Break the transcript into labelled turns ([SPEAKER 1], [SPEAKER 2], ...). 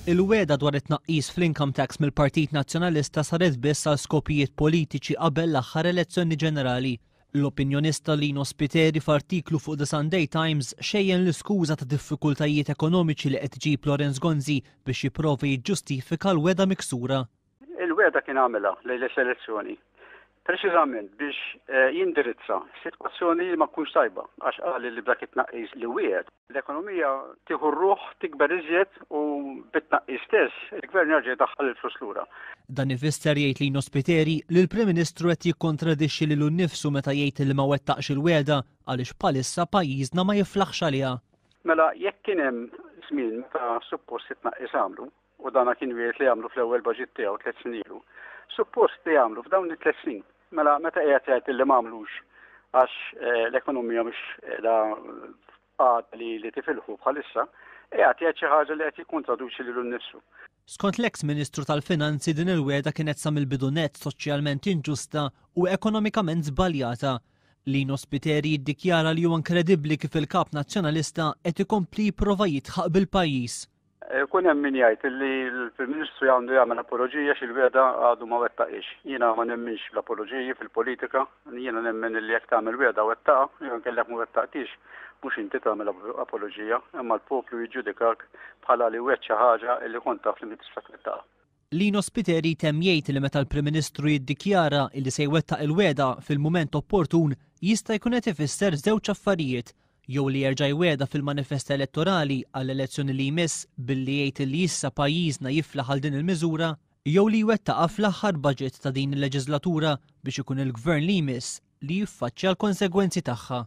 [SPEAKER 1] Il-weda dwar it-tnaqqis fl-income tax mill-Partit Nazzjonalista saret biss għal skopijiet politiċi qabel l-aħħar elezzjoni ġenerali. L-opinjonista Lino Spiteri f'artiklu fuq The Sunday Times xejjen l-iskuża ta' diffikultajiet ekonomiċi li qed iġib Lorenz Gonzi biex jipprova jiġġustifika l-weda miksura.
[SPEAKER 2] Il-weda kien għamela lejn l-elezzjoni preċiżament biex jindirizza sitwazzjoni li ma tkunx tajba għax qal li b'dak it-tnaqqis li wiegħed l-ekonomija tieħu r-ruħ tikber iżjed u bit-tnaqqis stess il-gvern jerġa' jdaħħal il-flus lura.
[SPEAKER 1] Dan ifisser jgħid Lino Spiteri li l-Prim Ministru qed jikkontradixxi lilu nnifsu meta jgħid li ma wettaqx il-weda għaliex bħalissa pajjiżna ma jiflaħx għaliha.
[SPEAKER 2] Mela jekk kien hemm żmien meta suppost it-tnaqqis għamlu u dana kien wieħed li għamlu fl-ewwel baġit tiegħu 3 snin ilu. Suppost li għamlu f'dawn it-3 snin. Mela meta qiegħed jgħid li m'għamlux għax l-ekonomija mhix għad li tifilħu bħalissa, qiegħed jgħid xi ħaġa li qed jikkontraduċi lilu nnifsu.
[SPEAKER 1] Skont l-eks Ministru tal-Finanzi din il-weda kienet sa mill-bidu nett soċjalment inġusta u ekonomikament żbaljata. Lino Spiteri jiddikjara li huwa inkredibbli kif il-kap nazzjonalista qed ikompli jipprova jitħaq bil-pajjiż.
[SPEAKER 2] Kun hemm min jgħid li l-Prim Ministru għandu jagħmel apoloġija x'il-weda għadu ma wettaqix. Jiena ma nemminx fl-apoloġiji fil-politika, jiena nemmen li jekk tagħmel weda wettaqa, jew kellek ma wettaqtix, mhux inti tagħmel apoloġija, imma l-poplu jiġġudikak bħala li wet xi ħaġa li kont taf li tista' twettaqa.
[SPEAKER 1] Lino Spiteri temm jgħid li meta l-Prim Ministru jiddikjara li se jwettaq il-weda fil-mument opportun jista' jkun qed ifisser żewġ affarijiet. Jew li jerġa' jweda fil-manifest elettorali għall-elezzjoni li jmiss billi jgħid li issa pajjiżna jiflaħ għal din il-miżura, jew li jwettaqa fl-aħħar budget ta' din il-leġislatura biex ikun il-gvern li jmiss li jiffaċċja l-konsegwenzi tagħha.